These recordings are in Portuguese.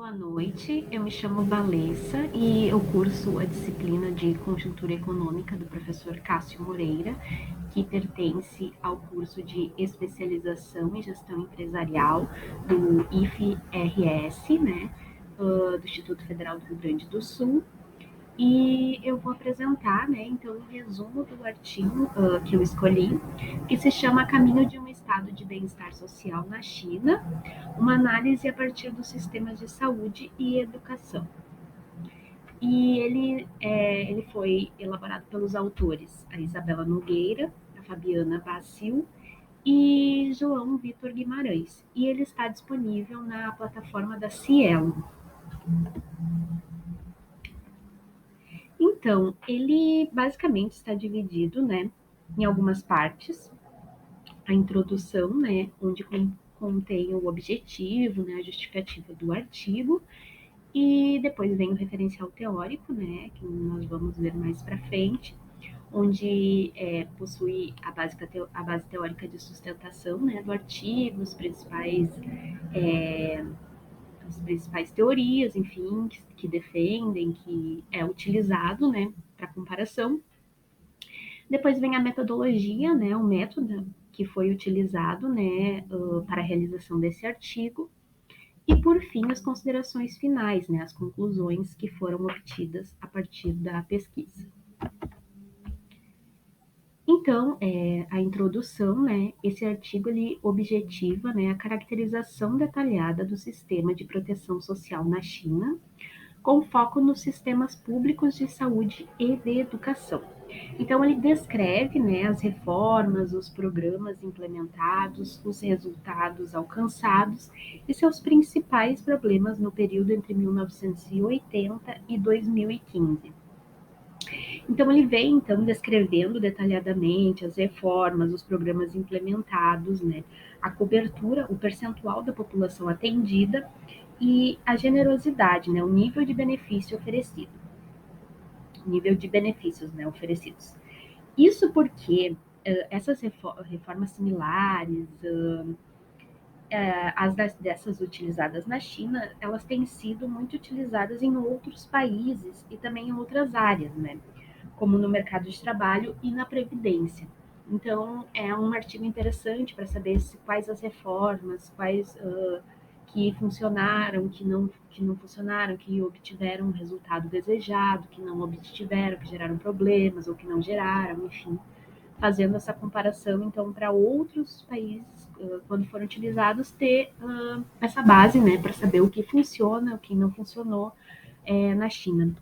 Boa noite, eu me chamo Valessa e eu curso a disciplina de Conjuntura Econômica do professor Cássio Moreira, que pertence ao curso de Especialização em Gestão Empresarial do IFRS, né, do Instituto Federal do Rio Grande do Sul. E eu vou apresentar, né, então, um resumo do artigo que eu escolhi, que se chama Caminho de um Estado de Bem-Estar Social na China, uma análise a partir dos sistemas de saúde e educação. E ele foi elaborado pelos autores a Isabela Nogueira, a Fabiana Bacil e João Vitor Guimarães. E ele está disponível na plataforma da Cielo. Então, ele basicamente está dividido, né, em algumas partes. A introdução, né, onde contém o objetivo, né, a justificativa do artigo, e depois vem o referencial teórico, né, que nós vamos ver mais para frente, onde possui a base teórica de sustentação, né, do artigo, as principais teorias, enfim, que defendem, que é utilizado, né, para comparação. Depois vem a metodologia, né, o método que foi utilizado, né, para a realização desse artigo. E, por fim, as considerações finais, né, as conclusões que foram obtidas a partir da pesquisa. Então, a introdução, né, esse artigo ele objetiva, né, a caracterização detalhada do sistema de proteção social na China, com foco nos sistemas públicos de saúde e de educação. Então, ele descreve, né, as reformas, os programas implementados, os resultados alcançados e seus principais problemas no período entre 1980 e 2015. Então, ele vem, então, descrevendo detalhadamente as reformas, os programas implementados, né, a cobertura, o percentual da população atendida e a generosidade, né, o nível de benefício oferecido, nível de benefícios, né, oferecidos. Isso porque essas reformas similares, dessas utilizadas na China, elas têm sido muito utilizadas em outros países e também em outras áreas, né? Como no mercado de trabalho e na previdência. Então, é um artigo interessante para saber quais as reformas, quais que funcionaram, que não funcionaram, que obtiveram o resultado desejado, que não obtiveram, que geraram problemas ou que não geraram, enfim, fazendo essa comparação, então, para outros países, quando foram utilizados, ter essa base, né, para saber o que funciona, o que não funcionou na China.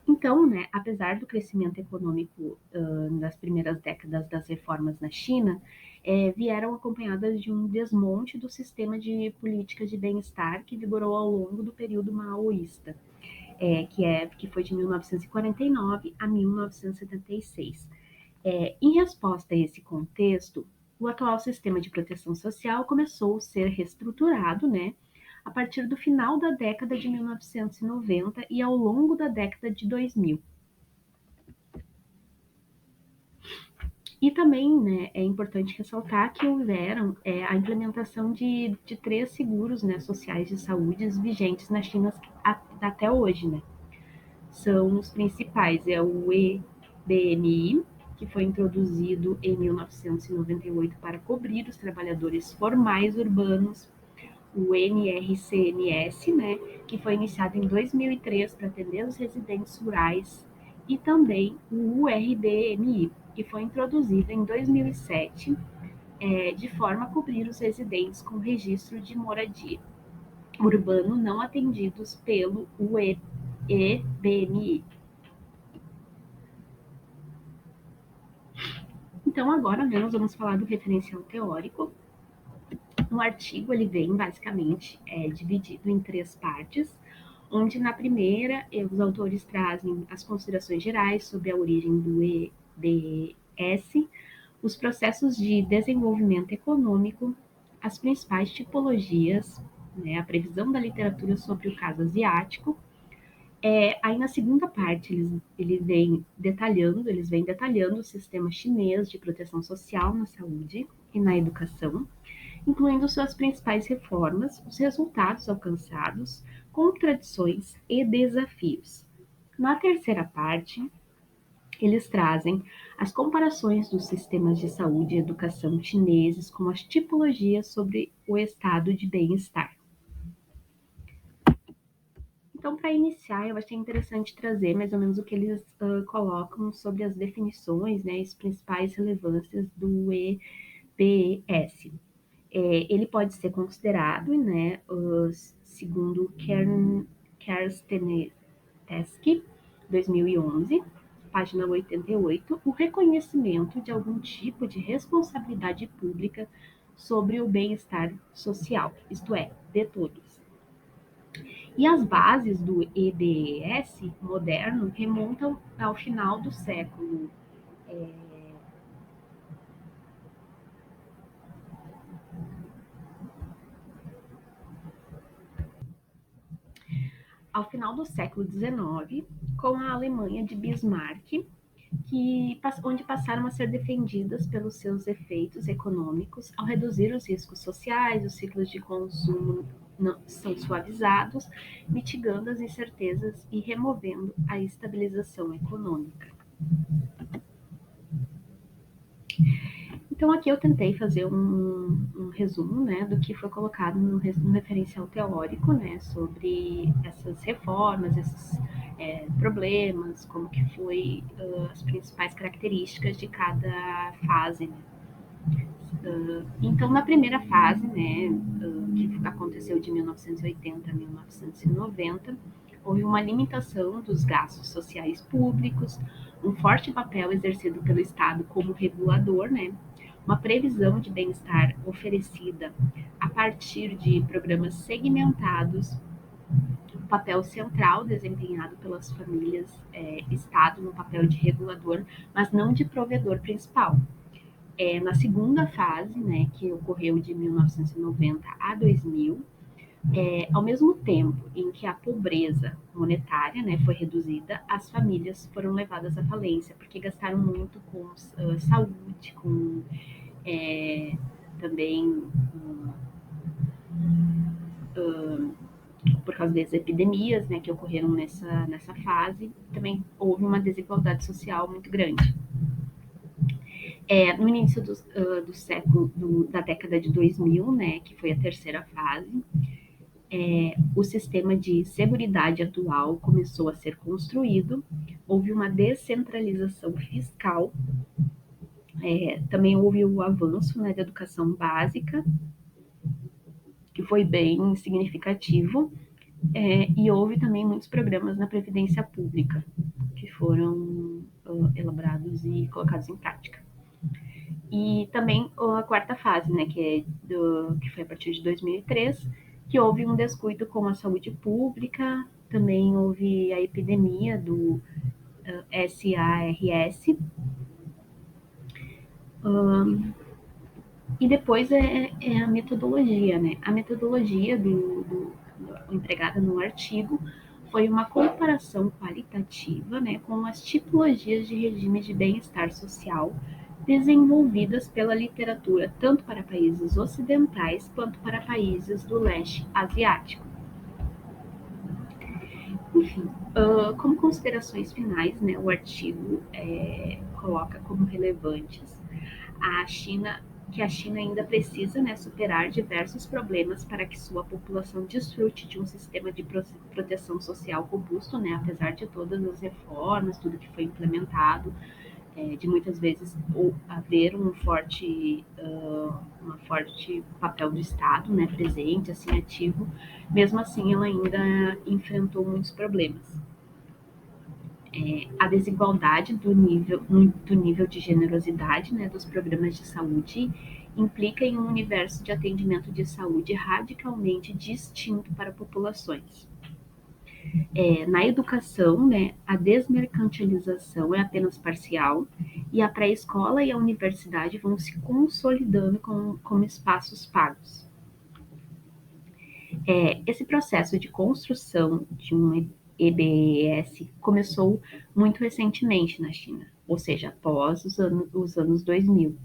Então, né, apesar do crescimento econômico nas primeiras décadas das reformas na China, vieram acompanhadas de um desmonte do sistema de políticas de bem-estar que vigorou ao longo do período maoísta, que foi de 1949 a 1976. Em resposta a esse contexto, o atual sistema de proteção social começou a ser reestruturado, né, a partir do final da década de 1990 e ao longo da década de 2000. E também, né, é importante ressaltar que houveram a implementação de 3 seguros, né, sociais de saúde vigentes na China até hoje, né. São os principais, é o EBMI, que foi introduzido em 1998 para cobrir os trabalhadores formais urbanos, o NRCNS, né, que foi iniciado em 2003 para atender os residentes rurais, e também o URBMI, que foi introduzido em 2007 de forma a cobrir os residentes com registro de moradia urbano não atendidos pelo EBMI. Então, agora, né, nós vamos falar do referencial teórico. No artigo, ele vem basicamente dividido em 3 partes, onde na primeira os autores trazem as considerações gerais sobre a origem do EBS, os processos de desenvolvimento econômico, as principais tipologias, né, a previsão da literatura sobre o caso asiático. Aí na segunda parte eles vêm detalhando o sistema chinês de proteção social na saúde e na educação. incluindo suas principais reformas, os resultados alcançados, contradições e desafios. Na terceira parte, eles trazem as comparações dos sistemas de saúde e educação chineses com as tipologias sobre o estado de bem-estar. Então, para iniciar, eu achei interessante trazer mais ou menos o que eles colocam sobre as definições, né, as principais relevâncias do EBS. Ele pode ser considerado, né, segundo Kersteneski, 2011, página 88, o reconhecimento de algum tipo de responsabilidade pública sobre o bem-estar social, isto é, de todos. E as bases do EBS moderno remontam ao final do século XIX, com a Alemanha de Bismarck, onde passaram a ser defendidas pelos seus efeitos econômicos ao reduzir os riscos sociais, os ciclos de consumo são suavizados, mitigando as incertezas e removendo a estabilização econômica. Então, aqui eu tentei fazer um resumo, né, do que foi colocado no referencial teórico, né, sobre essas reformas, esses problemas, como que foi as principais características de cada fase, né. Então, na primeira fase, né, que aconteceu de 1980 a 1990, houve uma limitação dos gastos sociais públicos, um forte papel exercido pelo Estado como regulador, né, uma previsão de bem-estar oferecida a partir de programas segmentados, o papel central desempenhado pelas famílias, Estado no papel de regulador, mas não de provedor principal. Na segunda fase, né, que ocorreu de 1990 a 2000, ao mesmo tempo em que a pobreza monetária, né, foi reduzida, as famílias foram levadas à falência, porque gastaram muito com saúde, com também por causa das epidemias, né, que ocorreram nessa fase, também houve uma desigualdade social muito grande. No início do século, da década de 2000, né, que foi a terceira fase, o sistema de seguridade atual começou a ser construído, houve uma descentralização fiscal, também houve o avanço, né, da educação básica, que foi bem significativo, e houve também muitos programas na Previdência Pública, que foram elaborados e colocados em prática. E também a quarta fase, né, que foi a partir de 2003, que houve um descuido com a saúde pública, também houve a epidemia do SARS, e depois é a metodologia, né? A metodologia empregada no artigo foi uma comparação qualitativa, né, com as tipologias de regimes de bem-estar social desenvolvidas pela literatura tanto para países ocidentais quanto para países do leste asiático. Enfim, como considerações finais, né, o artigo coloca como relevantes que a China ainda precisa, né, superar diversos problemas para que sua população desfrute de um sistema de proteção social robusto, né, apesar de todas as reformas, tudo que foi implementado, de muitas vezes haver um forte papel do Estado, né, presente, assim, ativo, mesmo assim ela ainda enfrentou muitos problemas. A desigualdade do nível de generosidade, né, dos programas de saúde implica em um universo de atendimento de saúde radicalmente distinto para populações. Na educação, né, a desmercantilização é apenas parcial e a pré-escola e a universidade vão se consolidando como espaços pagos. Esse processo de construção de um EBS começou muito recentemente na China, ou seja, após os anos 2000,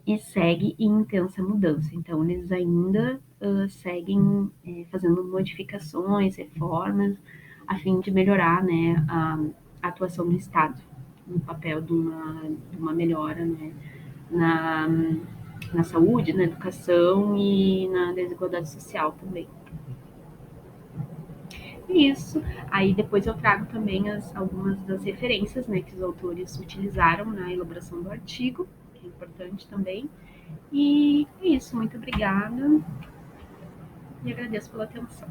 e segue em intensa mudança. Então, eles ainda seguem fazendo modificações, reformas, a fim de melhorar, né, a atuação do Estado no papel de uma melhora, né, na, na saúde, na educação e na desigualdade social também. Isso. Aí depois eu trago também algumas das referências, né, que os autores utilizaram na elaboração do artigo, que é importante também. E é isso. Muito obrigada e agradeço pela atenção.